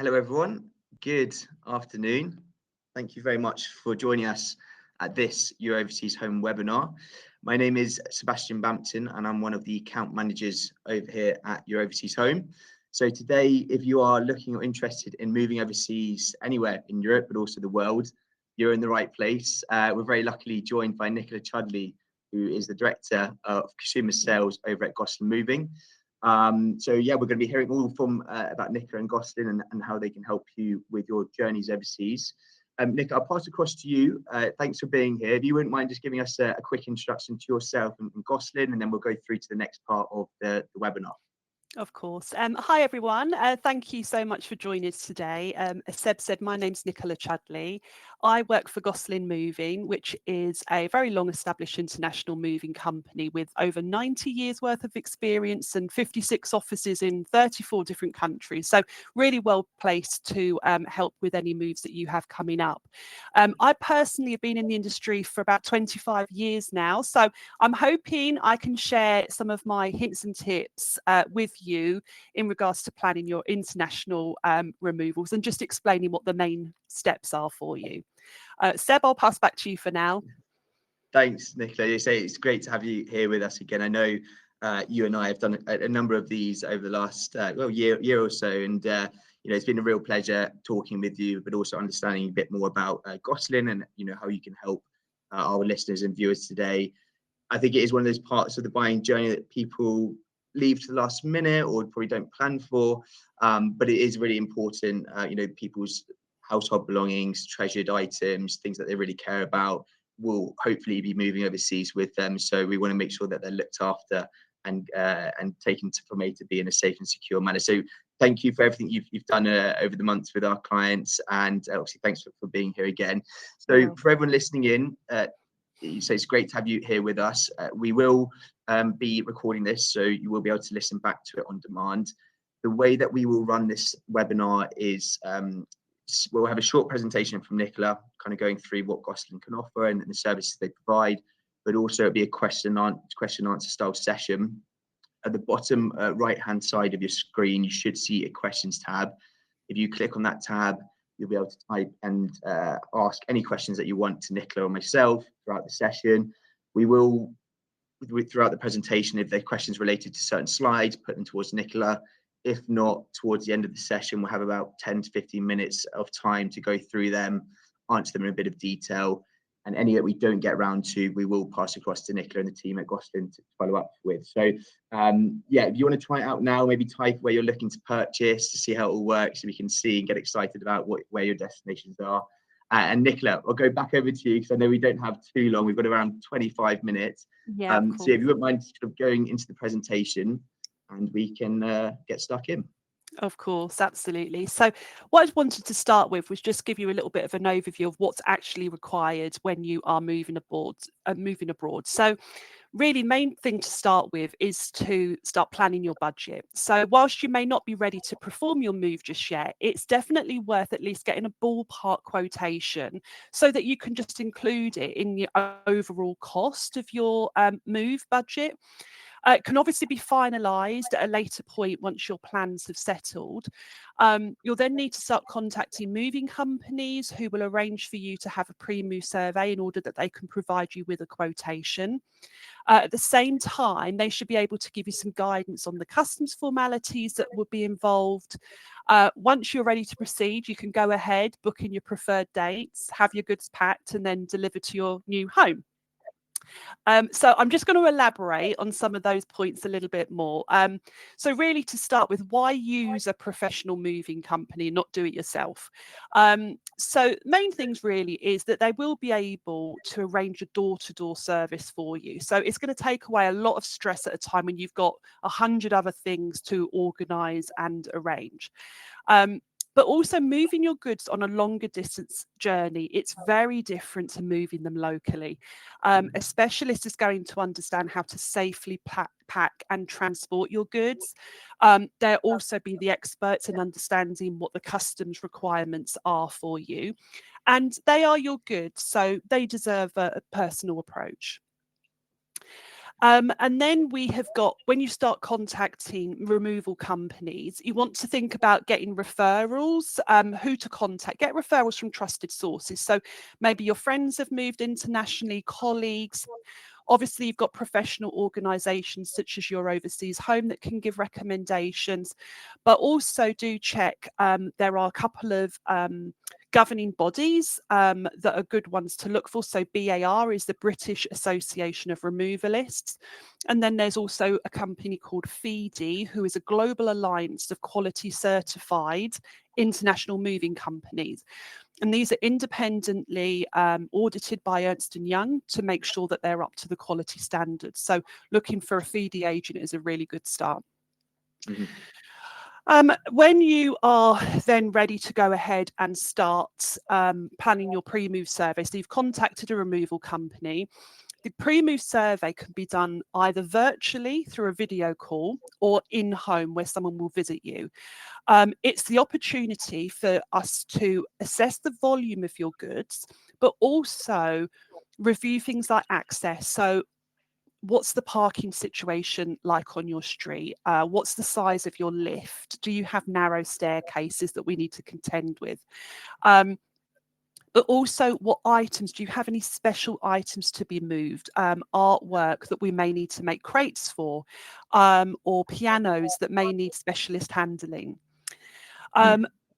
Hello, everyone. Good afternoon. Thank you very much for joining us at this Your Overseas Home webinar. My name is Sebastian Bampton, and I'm one of the account managers over here at Your Overseas Home. So today, if you are looking or interested in moving overseas anywhere in Europe, but also the world, you're in the right place. We're very luckily joined by Nicola Chudley, who is the Director of Consumer Sales over at Gosselin Moving. So yeah, we're going to be hearing all from about Nicola and Gosselin and how they can help you with your journeys overseas. Nicola, I'll pass across to you. Thanks for being here. If you wouldn't mind just giving us a quick introduction to yourself and Gosselin, and then we'll go through to the next part of the webinar. Of course. Hi, everyone. Thank you so much for joining us today. As Seb said, my name's Nicola Chudley. I work for Gosselin Moving, which is a very long-established international moving company with over 90 years worth of experience and 56 offices in 34 different countries. So really well placed to help with any moves that you have coming up. I personally have been in the industry for about 25 years now. So I'm hoping I can share some of my hints and tips with you in regards to planning your international removals and just explaining what the main steps are for you. Seb, I'll pass back to you for now. Thanks, Nicola. You say it's great to have you here with us again. I know you and I have done a number of these over the last year or so, and it's been a real pleasure talking with you, but also understanding a bit more about Gosselin and how you can help our listeners and viewers today. I think it is one of those parts of the buying journey that people leave to the last minute or probably don't plan for, but it is really important. People's household belongings, treasured items, things that they really care about will hopefully be moving overseas with them. So we want to make sure that they're looked after and taken from A to B in a safe and secure manner. So thank you for everything you've done over the months with our clients, and obviously thanks for being here again. So for everyone listening in, so it's great to have you here with us. We will be recording this, so you will be able to listen back to it on demand. The way that we will run this webinar is we'll have a short presentation from Nicola, kind of going through what Gosselin can offer and the services they provide, but also it'll be a question answer style session. At the bottom right hand side of your screen, you should see a questions tab. If you click on that tab, you'll be able to type and ask any questions that you want to Nicola or myself throughout the session. We will, throughout the presentation, if there are questions related to certain slides, put them towards Nicola. If not, towards the end of the session, we'll have about 10 to 15 minutes of time to go through them, answer them in a bit of detail. And any that we don't get around to, we will pass across to Nicola and the team at Gosselin to follow up with. So if you want to try it out now, maybe type where you're looking to purchase to see how it all works, so we can see and get excited about where your destinations are. And Nicola, I'll go back over to you because I know we don't have too long. We've got around 25 minutes. Yeah, so if you wouldn't mind sort of going into the presentation, and we can get stuck in. Of course, absolutely. So what I wanted to start with was just give you a little bit of an overview of what's actually required when you are moving abroad. So really main thing to start with is to start planning your budget. So whilst you may not be ready to perform your move just yet, it's definitely worth at least getting a ballpark quotation so that you can just include it in your overall cost of your move budget. It can obviously be finalised at a later point once your plans have settled. You'll then need to start contacting moving companies who will arrange for you to have a pre-move survey in order that they can provide you with a quotation. At the same time, they should be able to give you some guidance on the customs formalities that would be involved. Once you're ready to proceed, you can go ahead, book in your preferred dates, have your goods packed, and then deliver to your new home. So I'm just going to elaborate on some of those points a little bit more. So really to start with, why use a professional moving company, not do it yourself? So main things really is that they will be able to arrange a door-to-door service for you. So it's going to take away a lot of stress at a time when you've got 100 other things to organise and arrange. But also moving your goods on a longer distance journey, it's very different to moving them locally. A specialist is going to understand how to safely pack and transport your goods. They'll also be the experts in understanding what the customs requirements are for you. And they are your goods, so they deserve a personal approach. And then we have got, when you start contacting removal companies, you want to think about getting referrals, who to contact. Get referrals from trusted sources. So maybe your friends have moved internationally, colleagues. Obviously, you've got professional organisations such as Your Overseas Home that can give recommendations, but also do check. There are a couple of governing bodies that are good ones to look for. So BAR is the British Association of Removalists. And then there's also a company called FEDI, who is a global alliance of quality certified international moving companies. And these are independently audited by Ernst & Young to make sure that they're up to the quality standards. So looking for a FEDI agent is a really good start. Mm-hmm. When you are then ready to go ahead and start planning your pre-move survey, so you've contacted a removal company, the pre-move survey can be done either virtually through a video call or in-home where someone will visit you. It's the opportunity for us to assess the volume of your goods, but also review things like access. So what's the parking situation like on your street? What's the size of your lift? Do you have narrow staircases that we need to contend with? But also, what items, do you have any special items to be moved? Artwork that we may need to make crates for, or pianos that may need specialist handling.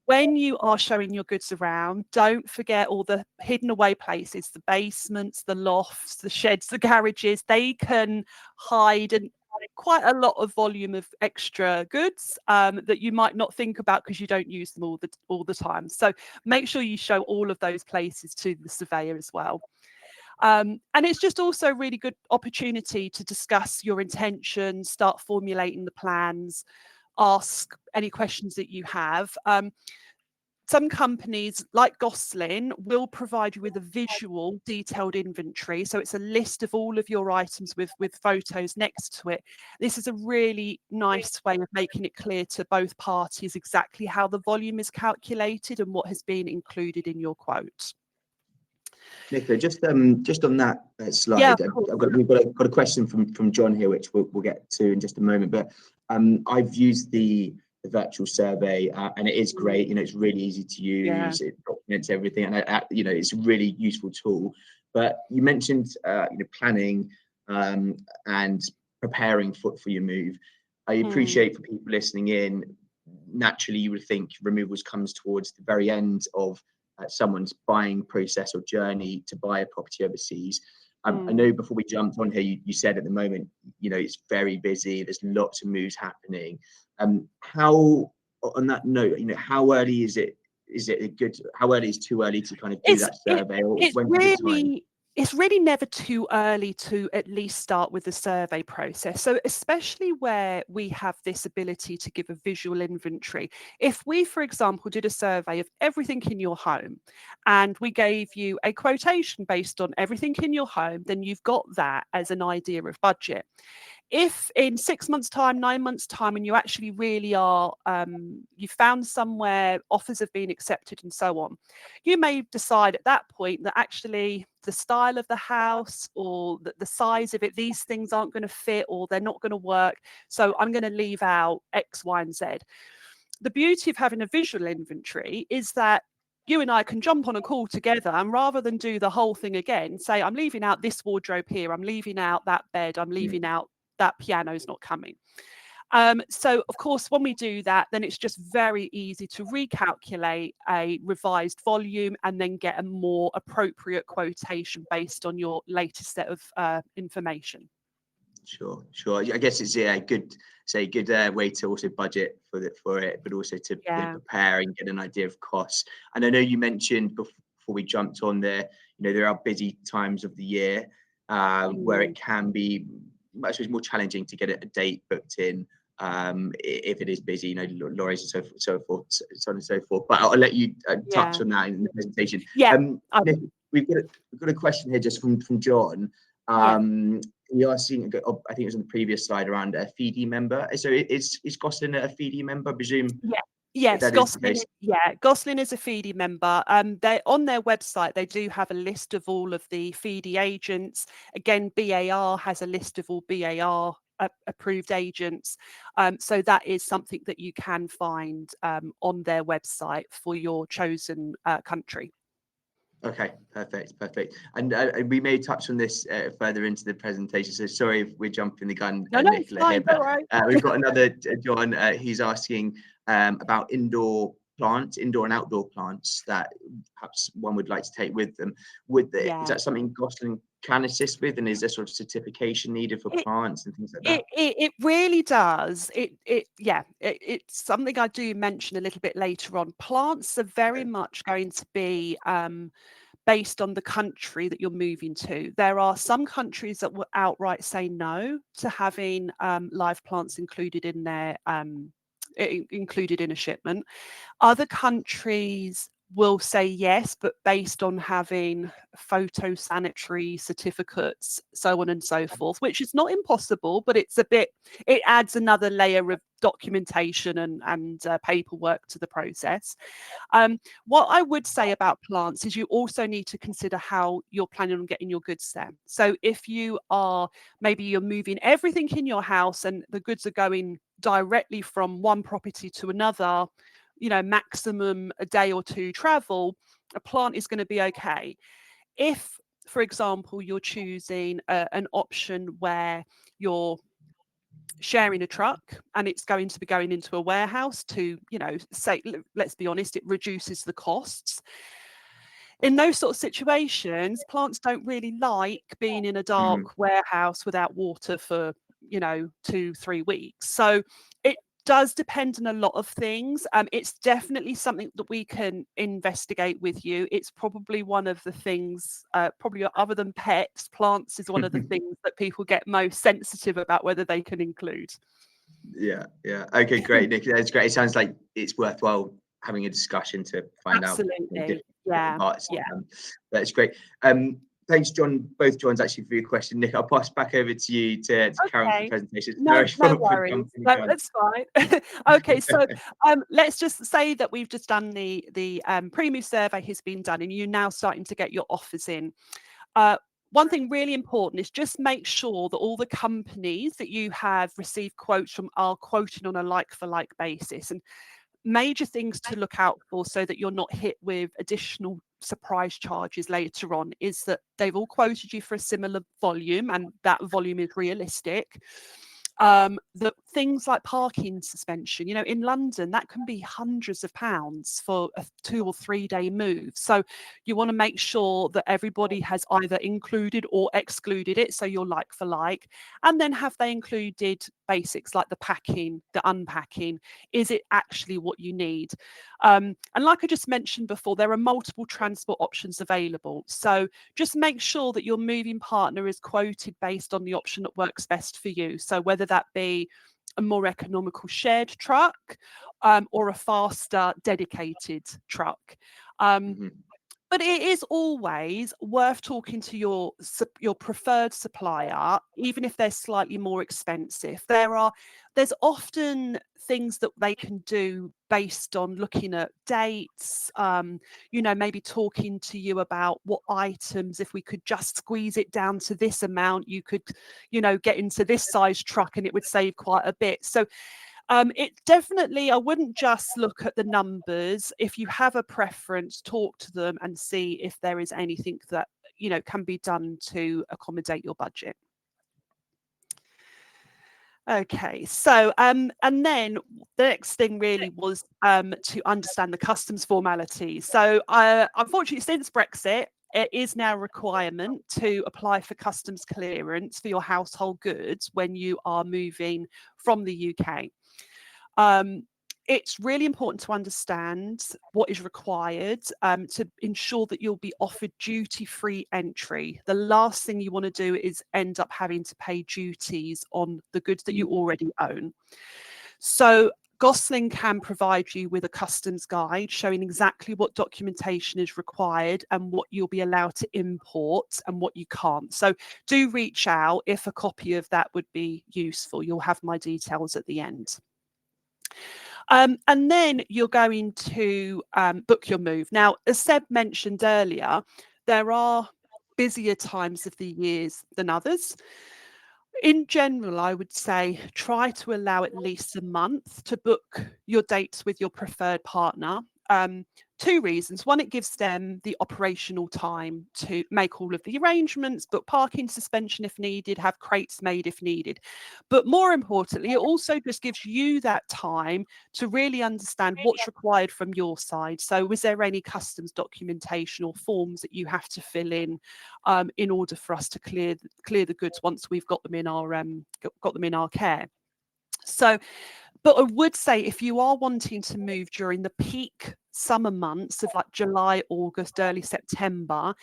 When you are showing your goods around, don't forget all the hidden away places, the basements, the lofts, the sheds, the garages. They can hide quite a lot of volume of extra goods that you might not think about because you don't use them all the time. So make sure you show all of those places to the surveyor as well. And it's just also a really good opportunity to discuss your intentions, start formulating the plans, ask any questions that you have. Some companies like Gosselin will provide you with a visual detailed inventory. So it's a list of all of your items with photos next to it. This is a really nice way of making it clear to both parties exactly how the volume is calculated and what has been included in your quote. Nicola, just on that slide, we've got a question from John here, which we'll get to in just a moment. But I've used the virtual survey, and it is great. You know, it's really easy to use. It documents everything, and you know, it's a really useful tool. But you mentioned planning and preparing for your move. I appreciate for people listening in. Naturally, you would think removals comes towards the very end of someone's buying process or journey to buy a property overseas. I know before we jumped on here, you said at the moment, you know, it's very busy. There's lots of moves happening. How, on that note, you know, how early is it? Is it a good? How early is too early to kind of do that survey? Or when's a good time? It's really never too early to at least start with the survey process. So especially where we have this ability to give a visual inventory. If we, for example, did a survey of everything in your home and we gave you a quotation based on everything in your home, then you've got that as an idea of budget. If in 6 months' time, 9 months' time, and you actually really are, you found somewhere, offers have been accepted and so on, you may decide at that point that actually the style of the house or the size of it, these things aren't going to fit or they're not going to work. So I'm going to leave out X, Y, and Z. The beauty of having a visual inventory is that you and I can jump on a call together, and rather than do the whole thing again, say, I'm leaving out this wardrobe here, I'm leaving out that bed, I'm leaving out that piano's not coming. So of course, when we do that, then it's just very easy to recalculate a revised volume and then get a more appropriate quotation based on your latest set of information. Sure. I guess it's a good way to also budget for it, but also to prepare and get an idea of costs. And I know you mentioned before we jumped on there, you know, there are busy times of the year where it can be, I suppose, more challenging to get a date booked in if it is busy, you know, lorries and so on and so forth. But I'll let you touch on that in the presentation. We've got a question here just from John. We are seeing, I think it was on the previous slide, around a FEDI member. So is Gosselin a FEDI member, I presume? Yes, That is the Gosselin. case. Yeah, Gosselin is a FEEDie member. They on their website they do have a list of all of the FEEDie agents. Again, BAR has a list of all BAR approved agents. So that is something that you can find on their website for your chosen country. Okay, perfect. And we may touch on this further into the presentation. So sorry if we're jumping the gun, No, it's Nicola here, fine. but Don't worry. we've got another John. He's asking about indoor plants, indoor and outdoor plants that perhaps one would like to take with them. Is Yeah. that something Gosselin can assist with, and is there sort of certification needed for plants and things like that? It really does. It's something I do mention a little bit later on. Plants are very much going to be based on the country that you're moving to. There are some countries that will outright say no to having live plants included in their included in a shipment. Other countries will say yes, but based on having photosanitary certificates, so on and so forth, which is not impossible, but it adds another layer of documentation and paperwork to the process. What I would say about plants is you also need to consider how you're planning on getting your goods there. So if maybe you're moving everything in your house and the goods are going directly from one property to another, maximum a day or two travel, a plant is going to be okay. If, for example, you're choosing an option where you're sharing a truck and it's going to be going into a warehouse to, say, let's be honest, it reduces the costs. In those sort of situations, plants don't really like being in a dark warehouse without water for, 2-3 weeks. So it does depend on a lot of things. It's definitely something that we can investigate with you. It's probably one of the things, probably other than pets, plants is one of the things that people get most sensitive about whether they can include. Yeah. Okay, great, Nick. That's great. It sounds like it's worthwhile having a discussion to find out Absolutely. different parts. Yeah. That's great. Thanks, John. Both Johns actually for your question. Nick, I'll pass back over to you to carry on with the presentation. No Sorry for worries. jumping the No, gun. that's fine. Okay, so let's just say that we've just done the pre-move survey has been done, and you're now starting to get your offers in. One thing really important is just make sure that all the companies that you have received quotes from are quoting on a like-for-like basis. And major things to look out for so that you're not hit with additional surprise charges later on is that they've all quoted you for a similar volume and that volume is realistic. The things like parking suspension, in London, that can be hundreds of pounds for a 2 or 3 day move. So you want to make sure that everybody has either included or excluded it. So you're like for like, and then have they included basics like the packing, the unpacking? Is it actually what you need? And like I just mentioned before, there are multiple transport options available. So just make sure that your moving partner is quoted based on the option that works best for you. So whether that be a more economical shared truck or a faster dedicated truck. But it is always worth talking to your preferred supplier, even if they're slightly more expensive. There's often things that they can do based on looking at dates, maybe talking to you about what items, if we could just squeeze it down to this amount, you could, get into this size truck and it would save quite a bit. So it definitely, I wouldn't just look at the numbers. If you have a preference, talk to them and see if there is anything that, can be done to accommodate your budget. Okay, so and then the next thing really was to understand the customs formalities. So unfortunately, since Brexit, it is now a requirement to apply for customs clearance for your household goods when you are moving from the UK. It's really important to understand what is required to ensure that you'll be offered duty-free entry. The last thing you want to do is end up having to pay duties on the goods that you already own. So Gosselin can provide you with a customs guide showing exactly what documentation is required and what you'll be allowed to import and what you can't. So do reach out if a copy of that would be useful. You'll have my details at the end. And then you're going to book your move. Now, as Seb mentioned earlier, there are busier times of the years than others. In general, I would say try to allow at least a month to book your dates with your preferred partner. Two reasons. One, it gives them the operational time to make all of the arrangements, book parking suspension if needed, have crates made if needed. But more importantly, it also just gives you that time to really understand what's required from your side. So was there any customs documentation or forms that you have to fill in order for us to clear the goods once we've got them in our care? So, but I would say if you are wanting to move during the peak summer months of like July, August, early September,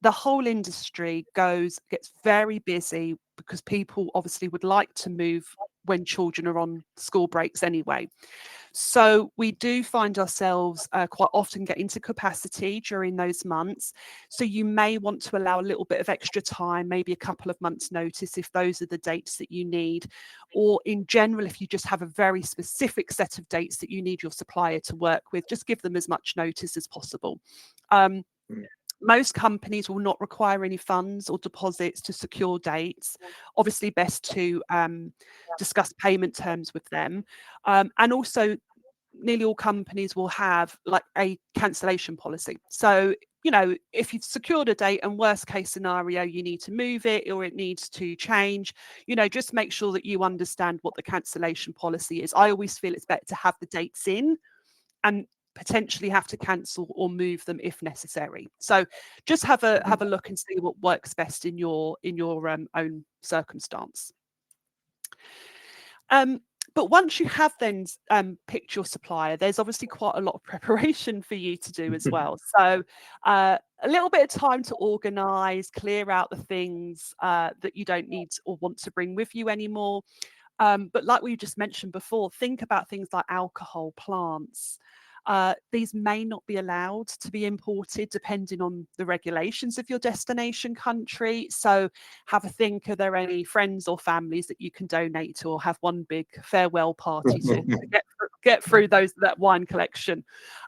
the whole industry gets very busy because people obviously would like to move when children are on school breaks anyway. So we do find ourselves quite often get into capacity during those months. So you may want to allow a little bit of extra time, maybe a couple of months notice if those are the dates that you need. Or in general, if you just have a very specific set of dates that you need your supplier to work with, just give them as much notice as possible. Most companies will not require any funds or deposits to secure dates. Obviously, best to discuss payment terms with them. And also, nearly all companies will have like a cancellation policy. So, you know, if you've secured a date and worst case scenario, you need to move it or it needs to change, you know, just make sure that you understand what the cancellation policy is. I always feel it's better to have the dates in and potentially have to cancel or move them if necessary. So just have a look and see what works best in your own circumstance. But once you have then picked your supplier, there's obviously quite a lot of preparation for you to do as well. So a little bit of time to organise, clear out the things that you don't need or want to bring with you anymore. But like we just mentioned before, think about things like alcohol, plants. These may not be allowed to be imported depending on the regulations of your destination country. So have a think, are there any friends or families that you can donate to or have one big farewell party to get through that wine collection?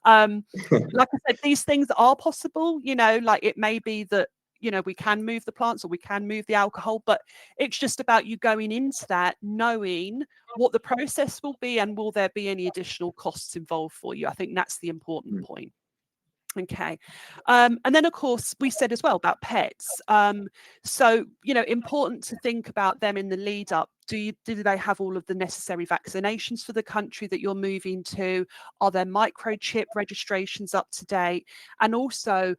Like I said, these things are possible, you know, like it may be that, you know, we can move the plants or we can move the alcohol, but it's just about you going into that knowing what the process will be and will there be any additional costs involved for you. I think that's the important point. Okay. And then, of course, we said as well about pets. So, you know, important to think about them in the lead up. Do they have all of the necessary vaccinations for the country that you're moving to? Are their microchip registrations up to date? And also,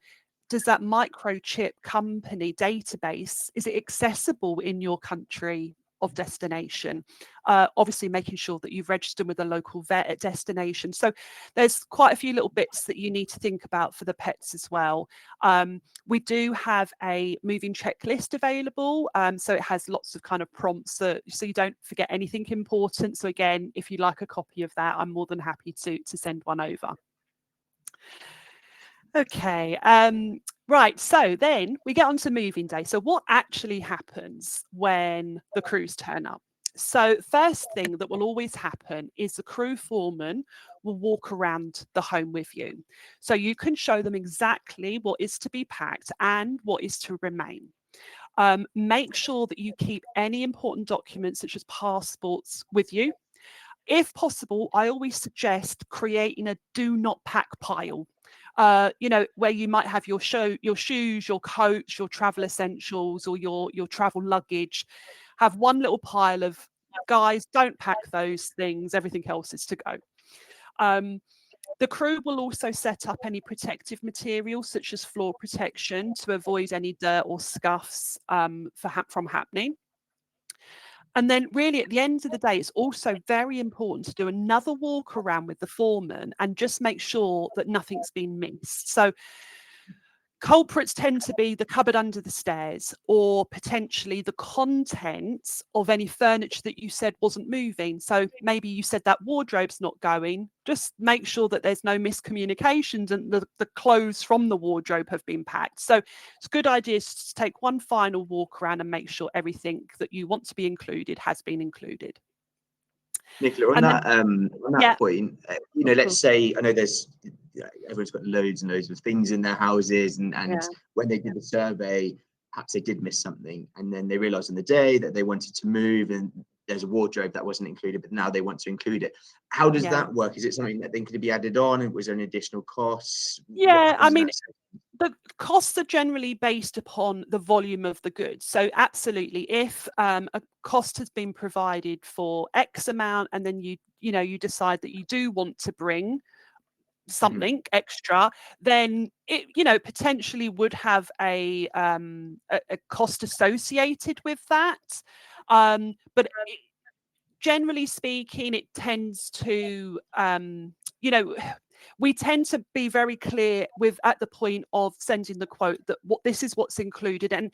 does that microchip company database, is it accessible in your country of destination? Obviously making sure that you've registered with a local vet at destination. So there's quite a few little bits that you need to think about for the pets as well. We do have a moving checklist available. So it has lots of kind of prompts so you don't forget anything important. So again, if you'd like a copy of that, I'm more than happy to send one over. Okay, right, so then we get on to moving day. So what actually happens when the crews turn up? So first thing that will always happen is the crew foreman will walk around the home with you. So you can show them exactly what is to be packed and what is to remain. Make sure that you keep any important documents such as passports with you. If possible, I always suggest creating a do not pack pile. You know, where you might have your shoes, your coats, your travel essentials, or your travel luggage. Have one little pile of, guys, don't pack those things. Everything else is to go. The crew will also set up any protective materials such as floor protection to avoid any dirt or scuffs from happening. And then really at the end of the day, it's also very important to do another walk around with the foreman and just make sure that nothing's been missed. So culprits tend to be the cupboard under the stairs or potentially the contents of any furniture that you said wasn't moving. So maybe you said that wardrobe's not going. Just make sure that there's no miscommunications and the clothes from the wardrobe have been packed. So it's a good idea to take one final walk around and make sure everything that you want to be included has been included. Nicola, And then, on that yeah, point, of let's course. say, I know there's, everyone's got loads and loads of things in their houses, and Yeah, when they did the survey, perhaps they did miss something, and then they realised on the day that they wanted to move, and there's a wardrobe that wasn't included, but now they want to include it. How does yeah. that work? Is it something that then could be added on? And was there any additional costs? What Yeah, I happens in mean, that sense? the costs are generally based upon the volume of the goods. So absolutely, if a cost has been provided for X amount, and then you decide that you do want to bring Mhm. something extra, then it potentially would have a cost associated with that. But generally speaking, it tends to we tend to be very clear with at the point of sending the quote that this is what's included. And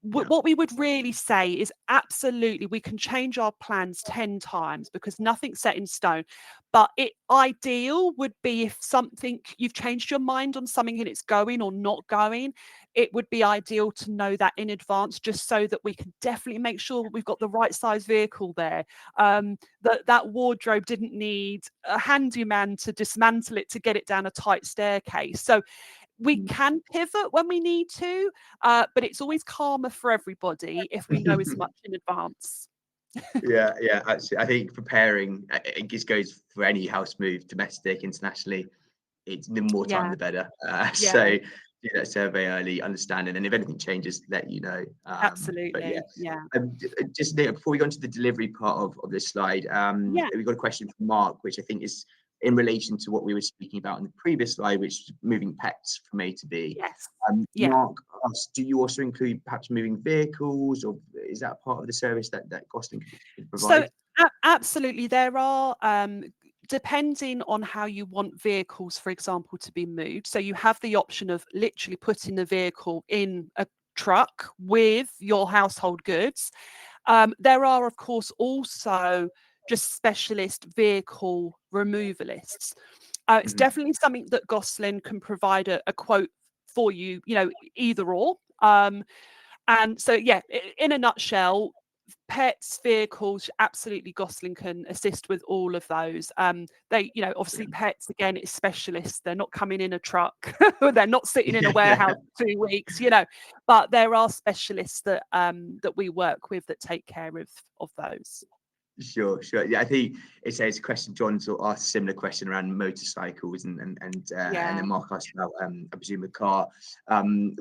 Yeah. what we would really say is absolutely we can change our plans 10 times because nothing's set in stone. But ideal would be if something you've changed your mind on something and it's going or not going, it would be ideal to know that in advance, just so that we can definitely make sure we've got the right size vehicle there. That wardrobe didn't need a handyman to dismantle it to get it down a tight staircase. So we can pivot when we need to, but it's always calmer for everybody if we know as much in advance. Yeah, actually, I think preparing, it just goes for any house move, domestic, internationally. It's the more time Yeah, the better. yeah, So do that survey early, understand, and then if anything changes, let you know. But yeah, absolutely. Yeah, just before we go into the delivery part of this slide, yeah, we've got a question from Mark, which I think is in relation to what we were speaking about in the previous slide, which is moving pets from A to B. yes, yeah. Mark asks, do you also include perhaps moving vehicles, or is that part of the service that Gosselin could So provide? absolutely, there are. Depending on how you want vehicles, for example, to be moved. So you have the option of literally putting the vehicle in a truck with your household goods. There are, of course, also just specialist vehicle removalists. It's Mhm. definitely something that Gosselin can provide a quote for you, either or. And so, yeah, in a nutshell, pets, vehicles, absolutely Gosselin can assist with all of those. They, obviously pets, again, it's specialists. They're not coming in a truck. They're not sitting in a warehouse Yeah. for 2 weeks, but there are specialists that we work with that take care of those. Sure. Yeah, I think it says a question. John sort of asked a similar question around motorcycles, and Yeah. then Mark asked about, I presume, a car.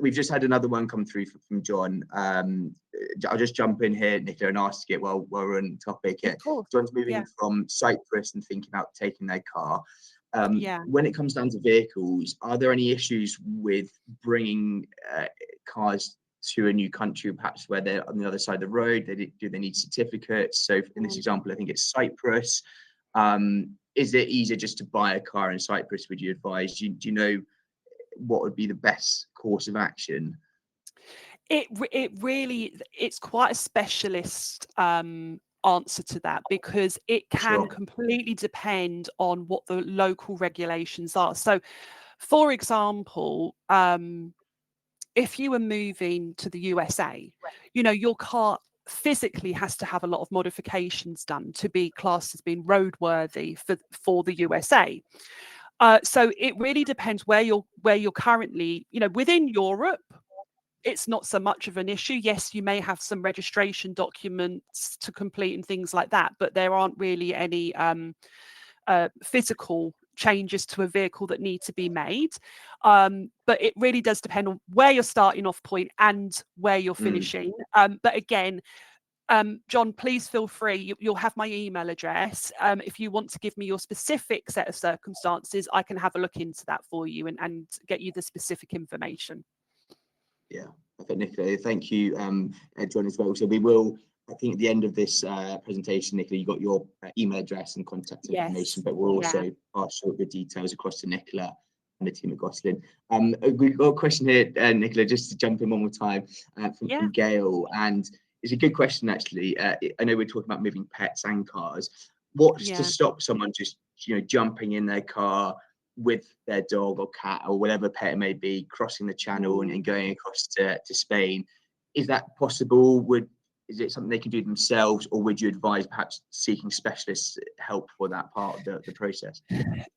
We've just had another one come through from John. I'll just jump in here, Nicola, and ask it while we're on topic. Of course. John's Yeah. moving from Cyprus and thinking about taking their car. Yeah. When it comes down to vehicles, are there any issues with bringing cars to a new country, perhaps where they're on the other side of the road? Do they need certificates? So in this Mm. example, I think it's Cyprus. Is it easier just to buy a car in Cyprus, would you advise? Do you know what would be the best course of action? It really, it's quite a specialist answer to that, because it can Sure. completely depend on what the local regulations are. So, for example, if you were moving to the USA, your car physically has to have a lot of modifications done to be classed as being roadworthy for the USA. So it really depends where you're currently, within Europe. It's not so much of an issue. Yes, you may have some registration documents to complete and things like that, but there aren't really any physical changes to a vehicle that need to be made. But it really does depend on where you're starting off point and where you're Mm. finishing. But again, John, please feel free. You'll have my email address. If you want to give me your specific set of circumstances, I can have a look into that for you and get you the specific information. Yeah, I think, Nicola, thank you, John, as well. So we will, I think, at the end of this presentation, Nicola, you got your email address and contact information, Yes. but we'll Yeah. also pass your details across to Nicola and the team at Gosselin. We've got a question here, Nicola, just to jump in one more time, Yeah. from Gail, and it's a good question, actually. I know we're talking about moving pets and cars. What's to Yeah. stop someone just, jumping in their car with their dog or cat or whatever pet it may be, crossing the channel and Mm. going across to Spain? Is that possible? is it something they can do themselves, or would you advise perhaps seeking specialist help for that part of the process?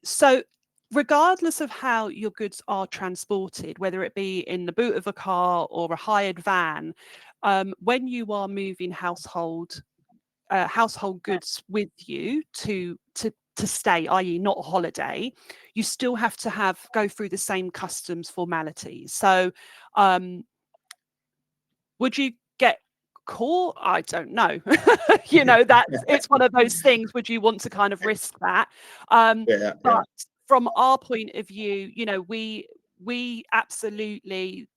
So regardless of how your goods are transported, whether it be in the boot of a car or a hired van, when you are moving household goods with you to stay, i.e. not a holiday, you still have to go through the same customs formalities. So would you get caught? I don't know. It's one of those things. Would you want to kind of risk that? Yeah, But from our point of view, we absolutely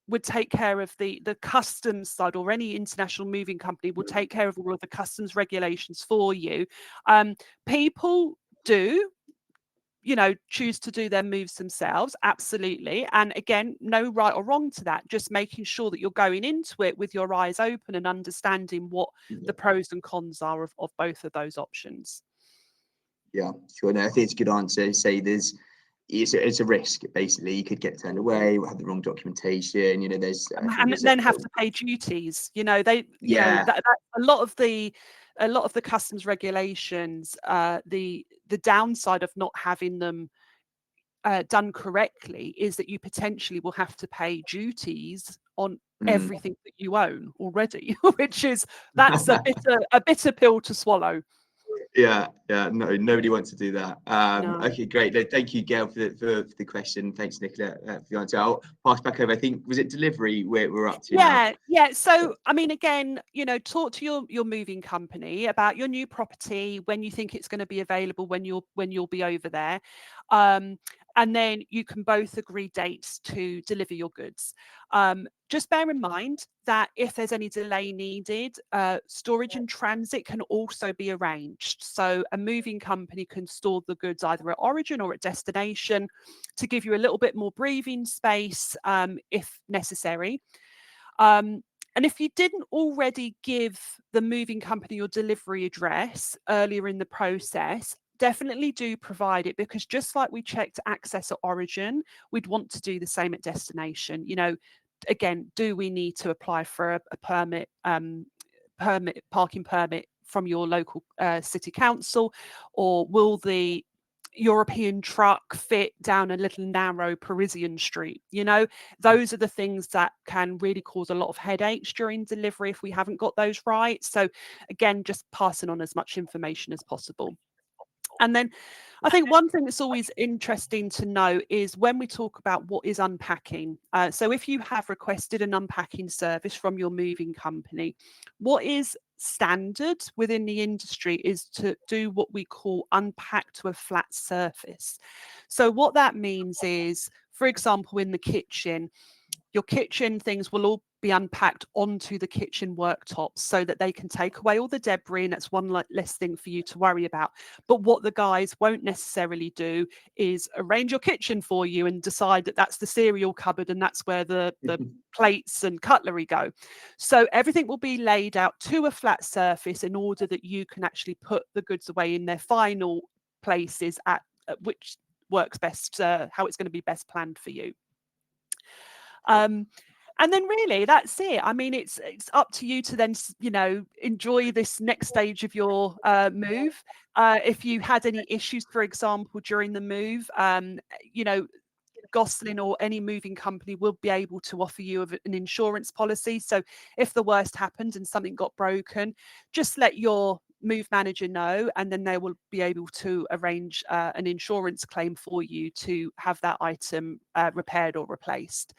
would take care of the customs side, or any international moving company will take care of all of the customs regulations for you. People do choose to do their moves themselves, absolutely. And again, no right or wrong to that, just making sure that you're going into it with your eyes open and understanding what the pros and cons are of both of those options. Yeah, sure. No, I think it's a good answer. Say it's a risk. Basically, you could get turned away or have the wrong documentation. There's And then have to pay duties. That a lot of the customs regulations, the downside of not having them done correctly is that you potentially will have to pay duties on everything that you own already, that's a bitter pill to swallow. Yeah, no, nobody wants to do that. No. Okay, great. No, thank you, Gail, for the question. Thanks, Nicola, for the answer. I'll pass back over. I think, was it delivery we're up to now? Yeah. So, I mean, again, talk to your moving company about your new property, when you think it's going to be available, when you'll be over there. And then you can both agree dates to deliver your goods. Just bear in mind that if there's any delay needed, storage and transit can also be arranged. So a moving company can store the goods either at origin or at destination to give you a little bit more breathing space, if necessary. And if you didn't already give the moving company your delivery address earlier in the process, definitely do provide it, because just like we checked access at origin, we'd want to do the same at destination. Again, do we need to apply for a parking permit from your local city council, or will the European truck fit down a little narrow Parisian street? Those are the things that can really cause a lot of headaches during delivery if we haven't got those right. So again, just passing on as much information as possible. And then I think one thing that's always interesting to know is when we talk about what is unpacking. So if you have requested an unpacking service from your moving company, what is standard within the industry is to do what we call unpack to a flat surface. So what that means is, for example, in the kitchen, your kitchen things will all be unpacked onto the kitchen worktops so that they can take away all the debris, and that's one less thing for you to worry about. But what the guys won't necessarily do is arrange your kitchen for you and decide that that's the cereal cupboard and that's where the plates and cutlery go. So everything will be laid out to a flat surface in order that you can actually put the goods away in their final places at which works best, how it's going to be best planned for you. And then really that's it. I mean, it's up to you to then, enjoy this next stage of your move. If you had any issues, for example, during the move, Gosselin or any moving company will be able to offer you an insurance policy. So if the worst happened and something got broken, just let your move manager know, and then they will be able to arrange an insurance claim for you to have that item repaired or replaced.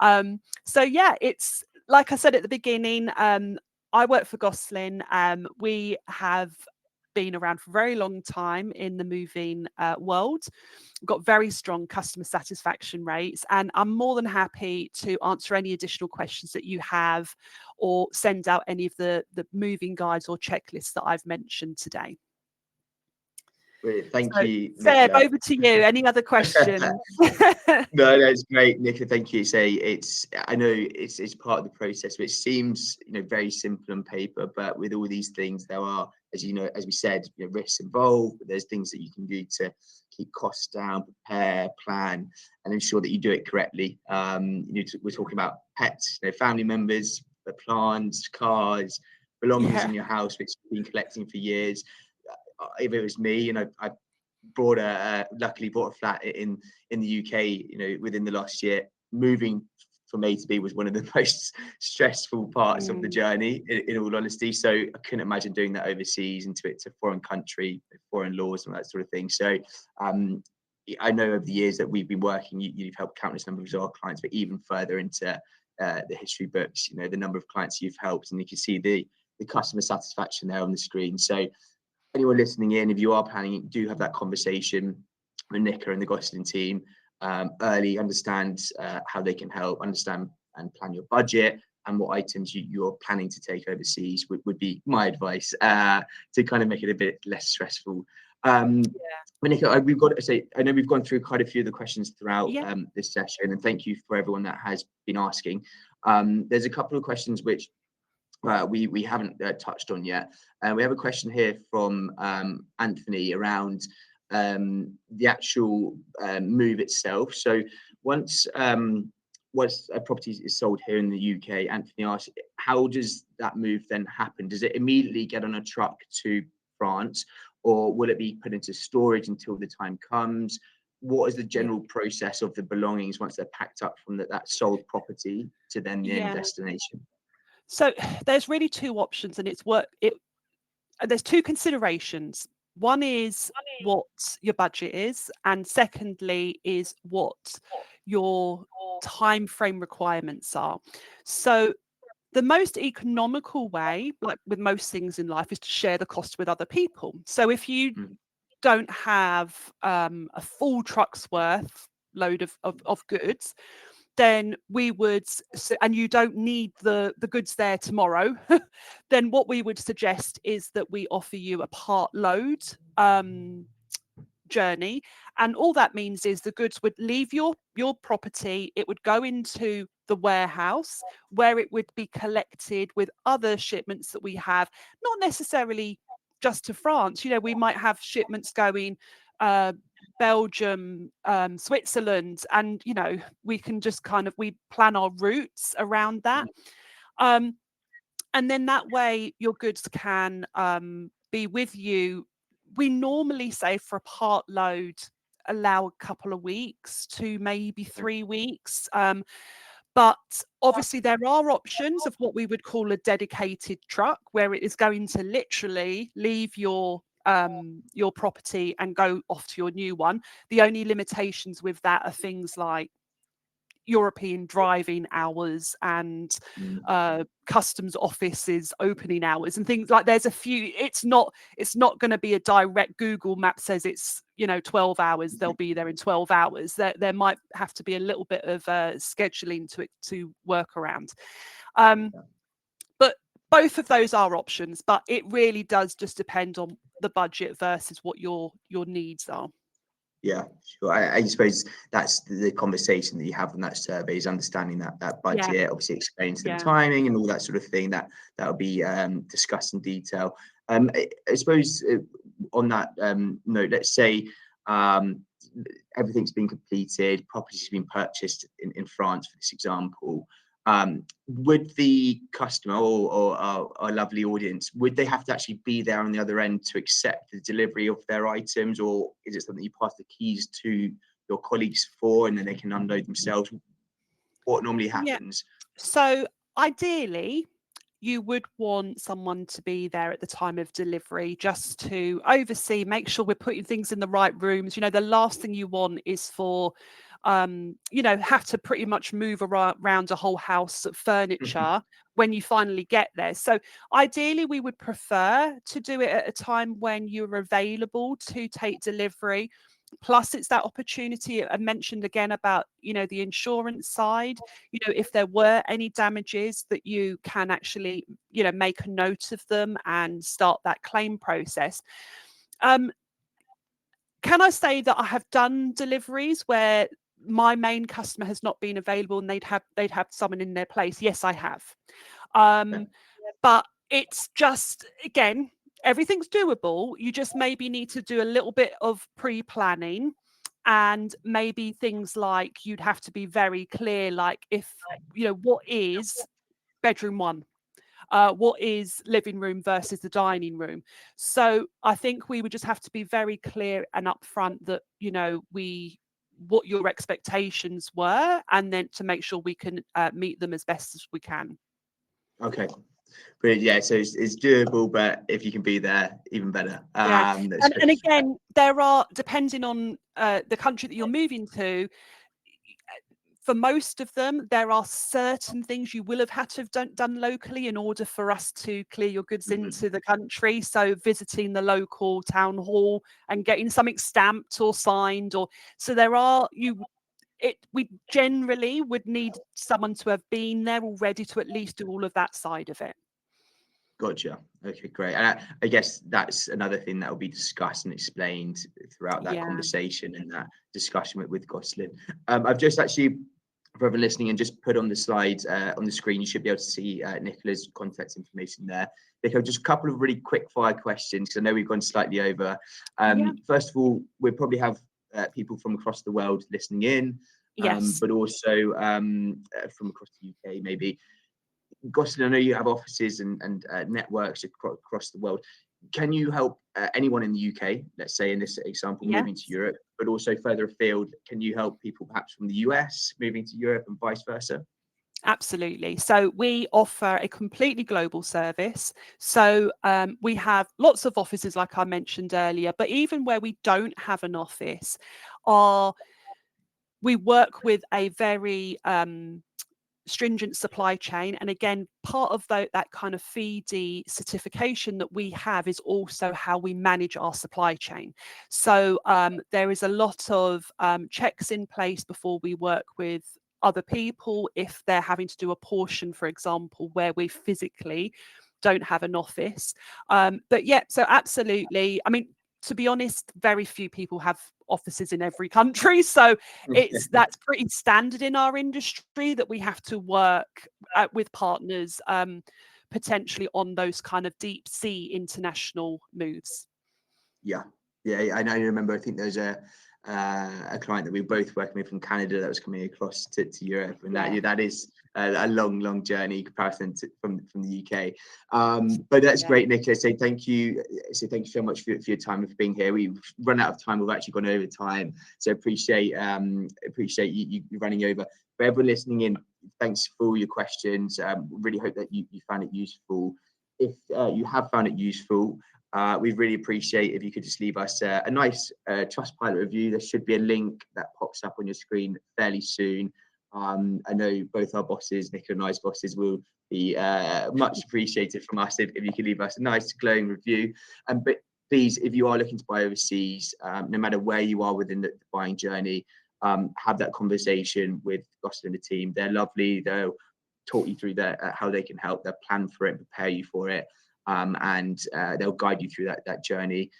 So yeah, it's like I said at the beginning, I work for Gosselin. We have been around for a very long time in the moving world. We've got very strong customer satisfaction rates, and I'm more than happy to answer any additional questions that you have, or send out any of the moving guides or checklists that I've mentioned today. Brilliant. Thank you, Seb, Nicola. over to you. Any other questions? No, it's great, Nicola. Thank you. I know it's part of the process, which seems very simple on paper, but with all these things, there are, as we said, risks involved. But there's things that you can do to keep costs down, prepare, plan, and ensure that you do it correctly. We're talking about pets, family members. plants, cars, belongings Yeah. in your house which you've been collecting for years. If it was me, I bought luckily bought a flat in the UK, within the last year. Moving from A to B was one of the most stressful parts of the Mm. journey, in all honesty. So I couldn't imagine doing that overseas into a foreign country, foreign laws and that sort of thing. So I know over the years that we've been working, you've helped countless numbers of our clients, but even further into the history books, the number of clients you've helped, and you can see the customer satisfaction there on the screen. So anyone listening in, if you are planning, do have that conversation with Nicola and the Gosselin team early. Understand how they can help, understand and plan your budget, and what items you're planning to take overseas would be my advice to kind of make it a bit less stressful. But Nicola, we've got to say, I know we've gone through quite a few of the questions throughout Yeah. this session, and thank you for everyone that has been asking. There's a couple of questions which we haven't touched on yet. We have a question here from Anthony around the actual move itself. So once a property is sold here in the UK, Anthony asks, how does that move then happen? Does it immediately get on a truck to France, or will it be put into storage until the time comes? What is the Yeah. general process of the belongings once they're packed up from that sold property to then the end Yeah. destination? So there's really two options, and there's two considerations. One is what your budget is, and secondly is what your time frame requirements are. So the most economical way, like with most things in life, is to share the cost with other people. So if you Mm. don't have a full truck's worth load of goods, then we would, and you don't need the goods there tomorrow, then what we would suggest is that we offer you a part load journey. And all that means is the goods would leave your property, it would go into the warehouse where it would be collected with other shipments that we have, not necessarily just to France. We might have shipments going Belgium, Switzerland, and we can just we plan our routes around that. And then that way your goods can be with you. We normally say for a part load, allow a couple of weeks to maybe 3 weeks. But obviously there are options of what we would call a dedicated truck, where it is going to literally leave your property and go off to your new one. The only limitations with that are things like European driving hours and customs offices opening hours and things like. There's a few. It's not going to be a direct Google map says it's 12 hours, they'll be there in 12 hours. There might have to be a little bit of scheduling to work around. But both of those are options, but it really does just depend on the budget versus what your needs are. Yeah, sure. I suppose that's the conversation that you have in that survey, is understanding that budget. Yeah. Obviously explains the Yeah. timing and all that sort of thing that will be discussed in detail. I suppose on that note, let's say everything's been completed, property's been purchased in France, for this example. Would the customer or our lovely audience, would they have to actually be there on the other end to accept the delivery of their items, or is it something you pass the keys to your colleagues for and then they can unload themselves? What normally happens? So ideally, you would want someone to be there at the time of delivery just to oversee, make sure we're putting things in the right rooms. The last thing you want is for have to pretty much move around a whole house of furniture when you finally get there. So ideally we would prefer to do it at a time when you're available to take delivery. Plus it's that opportunity I mentioned again about the insurance side. If there were any damages, that you can actually make a note of them and start that claim process. Can I say that I have done deliveries where my main customer has not been available and they'd have someone in their place? Yes, I have. But it's just, again, everything's doable. You just maybe need to do a little bit of pre-planning, and maybe things like you'd have to be very clear, like if what is bedroom one? What is living room versus the dining room? So I think we would just have to be very clear and upfront that, you know, what your expectations were, and then to make sure we can meet them as best as we can. Okay. But yeah, so it's doable, but if you can be there, even better. Yeah, That's and again, there are, depending on the country that you're moving to, for most of them, there are certain things you will have had to have done locally in order for us to clear your goods into the country. So visiting the local town hall and getting something stamped or signed, or so there are we generally would need someone to have been there already to at least do all of that side of it. Gotcha. Okay, great. And I guess that's another thing that will be discussed and explained throughout that Yeah. conversation and that discussion with Gosselin. I've just actually, for everyone listening, and just put on the slide on the screen, you should be able to see Nicola's contact information there. Nicola, just a couple of really quick fire questions, because I know we've gone slightly over. Yeah. First of all, we'll probably have people from across the world listening in, Yes. but also from across the UK, maybe. Gosselin, I know you have offices and networks across the world. Can you help anyone in the UK, let's say in this example, moving to Yes. Europe, but also further afield? Can you help people perhaps from the US moving to Europe and vice versa? Absolutely. So we offer a completely global service. So we have lots of offices, like I mentioned earlier, but even where we don't have an office, we work with a very stringent supply chain. And again, part of that kind of FEED certification that we have is also how we manage our supply chain. So there is a lot of checks in place before we work with other people if they're having to do a portion, for example, where we physically don't have an office. But yeah, so absolutely. I mean, to be honest, very few people have offices in every country. So that's pretty standard in our industry, that we have to work with partners potentially on those kind of deep sea international moves. Yeah, I know. You remember, I think there's a client that we were both working with from Canada that was coming across to Europe, and that is a long journey in comparison from the UK. But that's great, Nicola. So thank you so much for your time and for being here. We've run out of time. We've actually gone over time, so appreciate you running over. For everyone listening in, thanks for all your questions. Really hope that you found it useful. If you have found it useful, we'd really appreciate if you could just leave us a nice Trustpilot review. There should be a link that pops up on your screen fairly soon. I know both our bosses, Nicola and I's bosses, will be much appreciated from us if you could leave us a nice glowing review. But please, if you are looking to buy overseas, no matter where you are within the buying journey, have that conversation with Gosselin and the team. They're lovely. They'll talk you through how they can help. They'll plan for it, prepare you for it. And they'll guide you through that journey.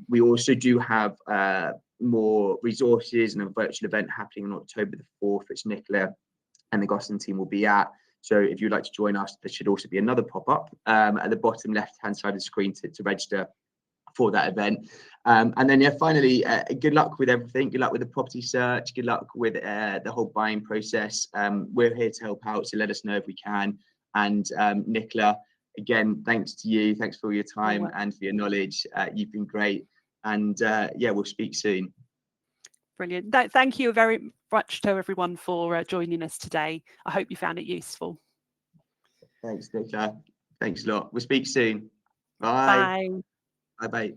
We also do have more resources and a virtual event happening on October the 4th, which Nicola and the Gosselin team will be at. So if you'd like to join us, there should also be another pop-up at the bottom left-hand side of the screen to register for that event. And then finally, good luck with everything. Good luck with the property search. Good luck with the whole buying process. We're here to help out, so let us know if we can. And Nicola, again, thanks to you. Thanks for your time and for your knowledge. You've been great. And we'll speak soon. Brilliant. Thank you very much to everyone for joining us today. I hope you found it useful. Thanks, Nicola. Thanks a lot. We'll speak soon. Bye. Bye. Bye-bye.